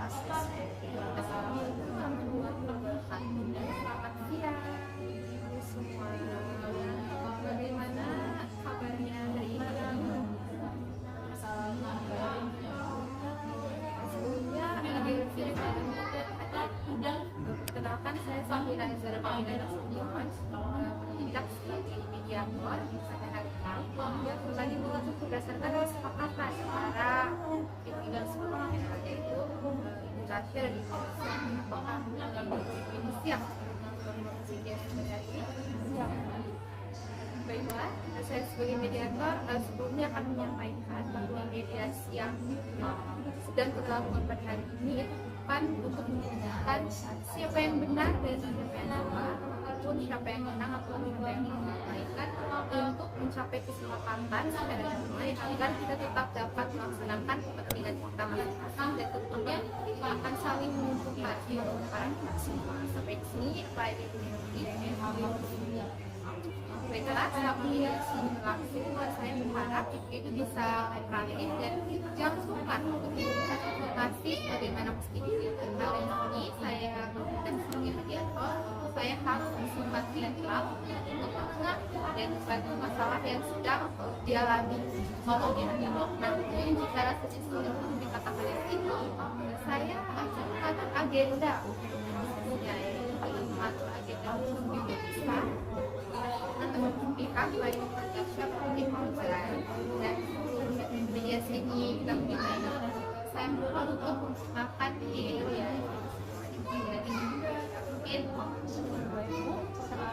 Selamat siang semua. Bagaimana kabarnya hari ini? Sebelumnya perkenalkan, saya Safira Azhar Paminda Nasution, pendidik sebagai mediator. Yang tadi mengatur berdasarkan kesepakatan antara pimpinan sekolah, yaitu terakhir di siap. Baiklah, saya sebagai mediator sebelumnya akan menyampaikan bahwa mediasi yang sedang berlangsung pada hari ini bukan untuk menentukan siapa yang benar dan siapa yang salah, ataupun siapa yang menang atau siapa yang melainkan untuk mencapai kesepakatan secara damai agar kita tetap dapat melaksanakan kepentingan kita masing-masing dan tentunya akan saling menguntungkan para kita semua. Sampai di sini Pak Ibu baiklah, setelah mediasi berlangsung, saya berharap itu bisa kooperatif dan jangan sungkan untuk konsultasi bagaimana mestinya. Kali ini saya dan sebagai mediator, saya harus konsultasi netral untuk mengenal dan suatu masalah yang sedang dialami. Nah, jika rasa sesuatu dikatakan itu, saya akan mengatakan agenda mengatur agenda untuk diputuskan pihak baik dan mediasi ini kita saya mohon untuk makan di sekarang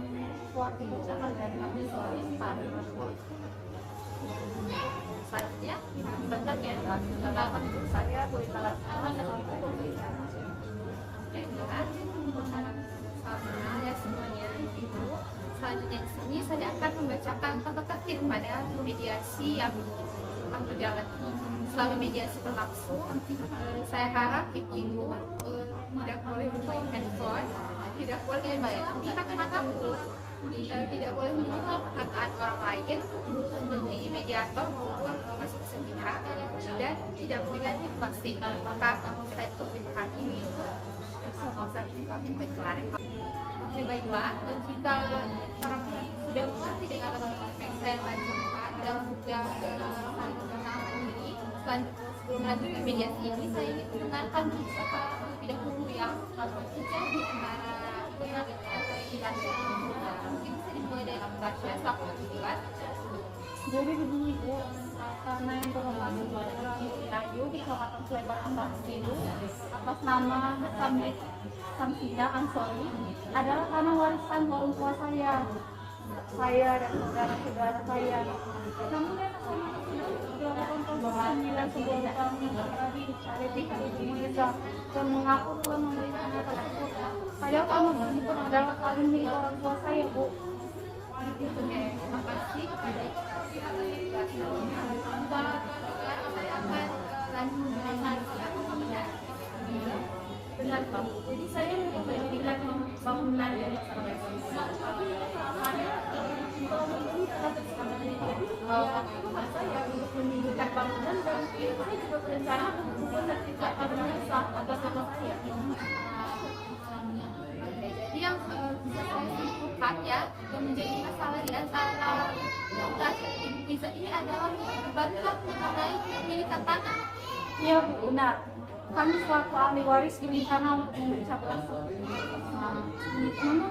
saya suatu ucapan dari selanjutnya benarnya tentang saya boleh salah ya semuanya itu. Selanjutnya di sini saya akan membacakan tata tertib pada mediasi yang akan berjalan. Selama mediasi berlangsung, saya harap ibu tidak boleh membawa handphone, tidak boleh pihak manapun, tidak boleh menyimak perkataan orang lain menjadi mediator maupun masing-masing pihak, dan tidak boleh ganti pasti. Maka saya terima ini. Baiklah, jika para pihak sudah mengerti dengan apa yang saya lanjutkan dan sudah saling mengenal ini, sebelum lanjut ke mediasi ini, saya ingin mendengarkan tidak dahulu yang terjadi antara pihak mungkin bisa dimulai dari Tasya selaku penjual. Jadi begini Bu, karena yang berlaku Rayu di Kecamatan Slebar Ambasidu atas nama Samsida Ansori adalah karena warisan orang tua saya dan saudara-saudara saya. Namun yang sudah melakukan 9 sebelum tahun tadi dicari di Indonesia dan mengaku telah memberi tanah tersebut. Padahal kamu itu adalah kawin milik orang tua saya, Bu. Terima kasih kepada saya akan lanjutkan benar Pak. Jadi saya memberikan bangunan dari saya untuk mendirikan bangunan dan saya juga berencana untuk tidak menyesal atas nama saya. Jadi yang bisa saya simpulkan ya, yang menjadi masalah di antara bisa ini adalah bantuan mengenai kepemilikan tanah. Iya Bu, benar. Kami selaku ahli waris diminta untuk mengucapkan namun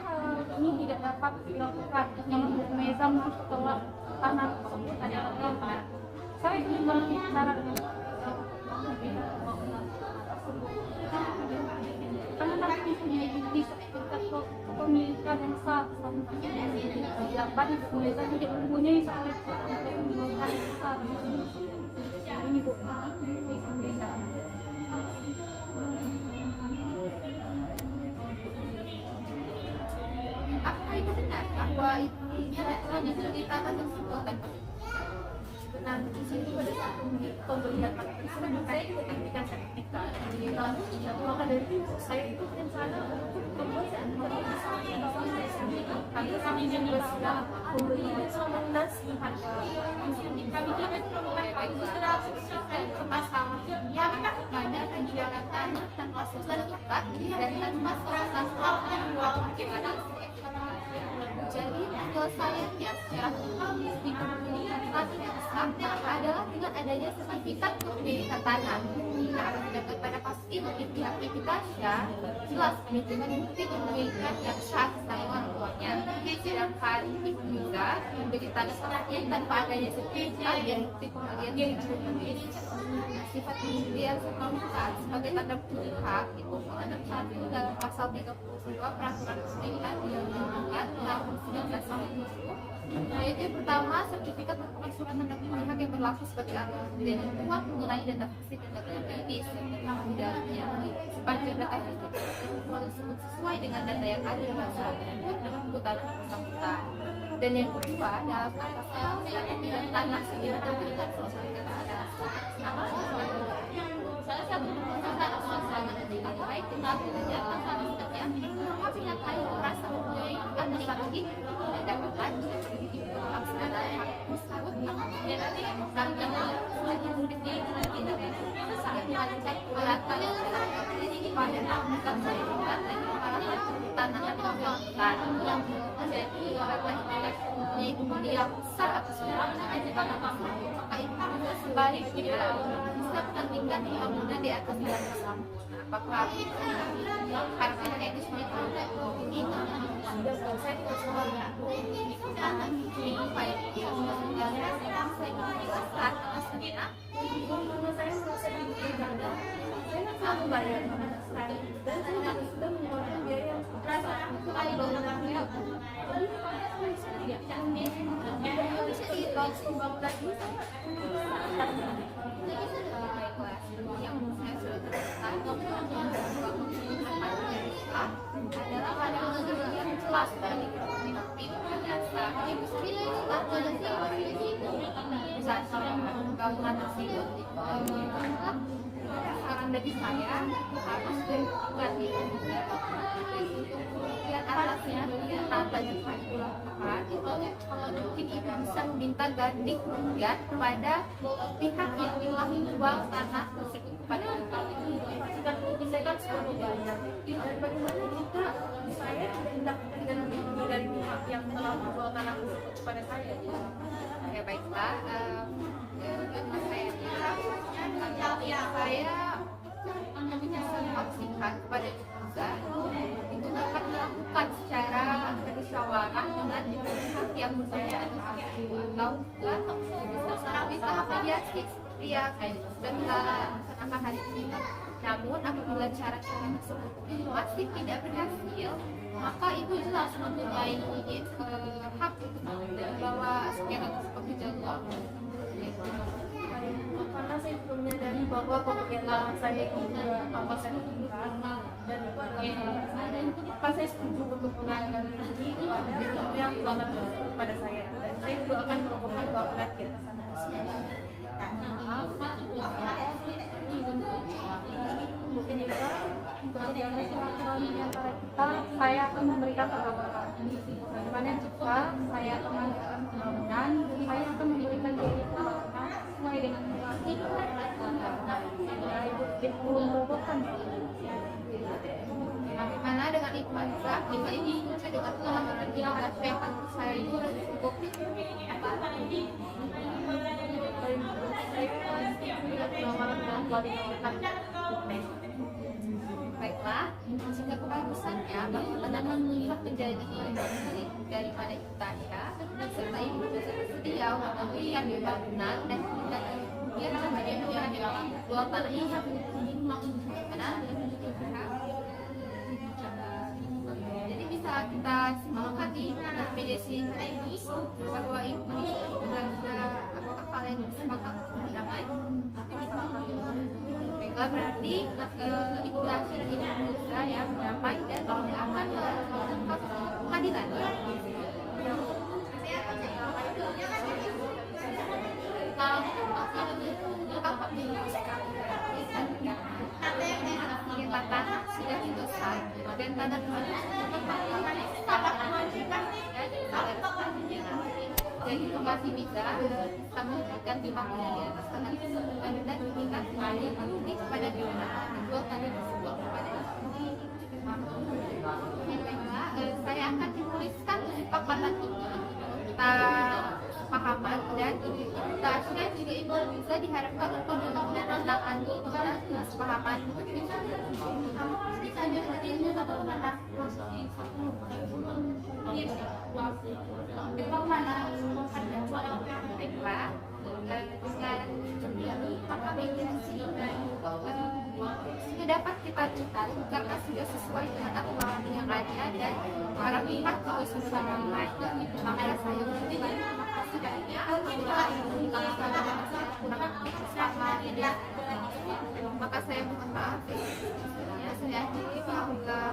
hal ini tidak dapat dilakukan yang meza setelah tanah tersebut adalah benar. Saya ingin berbicara karena kami mempunyai sertifikat kepemilikan yang sah. Dapat meza tidak mempunyai sertifikat kepemilikan yang sah. Ini Bu. Apakah itu benar bahwa ibunya telah diceritakan tersebut? Benar, di sini pada saat pembelian tersebut saya juga diberikan sertifikat. Lalu maka dari itu saya itu berencana untuk membuat sertifikat yang saya sendiri. kami juga sudah memberi rekomendasi harga pada penjualan tanah tanpa sertifikat dan tanpa surat jadi penyelesaiannya secara hukum di kemudian adalah dengan adanya sertifikat kepemilikan tanah. Nah, sedangkan pada kasus ini pihak Epitasya jelas menunjukkan bukti kepemilikan yang sah dari orang tuanya. Sedangkan ibu juga membeli tanah tanahnya tanpa adanya sertifikat dan bukti pembelian yang memiliki sifat pembelian sertifikat sebagai tanda bukti hak itu mengenai satu dalam pasal 32 peraturan kepemilikan yang dibuat tahun 1990. Yaitu yang pertama, sertifikat merupakan surat tanda bukti hak yang berlaku sebagai alat dan kuat mengenai data fisik dan data juridis di dalamnya. Sepanjang data fisik tersebut sesuai dengan data yang ada dalam surat tersebut dengan kebutuhan bersangkutan. Dan yang kedua, dalam pasal tanah segera terlibat sertifikat ada salah satu tanah swasta baik tinggal penjelasan selanjutnya mengapa pihak lain merasa mempunyai atas lagi dan dapatkan melaksanakan hak tersebut dan nanti akan lagi bukti lagi saat melakukan pelatan pada bukan saya bukan lagi para tanah yang menjadi orang lain kemudian besar atau semua ada tanah maka itu sebaliknya bisa menandingkan pembangunan di atas jalan bersama. Apakah karena etis ini sudah selesai persoalan tanah ini baik saat aslinya saya merasa dibutuhkan saya selalu bayar dan saya sudah mengeluarkan biaya yang terasa kali bangunannya yang saya sudah terkesan adalah pada yang jelas dari bangunan tersebut saran dari saya harus diganti lihat atasnya tanpa dipakai itu kalau mungkin ibu bisa meminta ganti kemudian kepada pihak yang telah menjual tanah tersebut kepada kita saya kan sudah bayar dan bagaimana jika saya tidak ganti dari pihak yang telah menjual tanah tersebut kepada saya ya baiklah saya menyampaikan kepada juga itu dapat dilakukan secara bermusyawarah dengan pihak yang bersangkutan atau bisa mediasi yang sudah kita laksanakan hari ini. Namun apabila cara-cara tersebut masih tidak berhasil, maka ibu jelas mempunyai hak untuk membawa sengketa tersebut ke jalur. Karena saya belum menyadari bahwa pemilihan saya itu juga apa saya lakukan dan itu adalah apa saya setuju untuk menggunakan ini yang telah pada saya dan saya juga akan melakukan bangunan di atas sana. Mungkin juga untuk silaturahmi antara kita, saya akan memberikan perkataan. Bagaimana jika saya akan melakukan pembangunan, saya akan memberikan diri sesuai dengan ibu merobohkan. Bagaimana dengan ikhwan ini saya dengan pengalaman yang saya itu cukup baiklah, jika kebagusannya bahwa melihat menjadi daripada kita ya, serta ibu bersedia untuk memberikan bangunan dan kemudian kemudian dua tanah ini jadi bisa kita sepakati mediasi ini bahwa ibu apakah kalian sepakat berdamai? Baiklah, berarti ibu akhir ini berusaha yang berdamai dan tidak akan melakukan pengadilan. Tanah sudah selesai dan tanah masih bisa memberikan bimbingan di atas tanah dan memberikan kembali kepada diri kedua kali tersebut kepada yang kedua, saya akan menuliskan paparan ini kita pahaman dan tasnya juga itu bisa diharapkan untuk menandatangani kesepahaman bisa jadi atau baiklah dengan maka mediasi sudah dapat kita lakukan karena sudah sesuai dengan aturan yang ada dan para pihak juga sudah mulai makanya saya berterima kasih banyak maka saya mohon maaf saya akhiri bahwa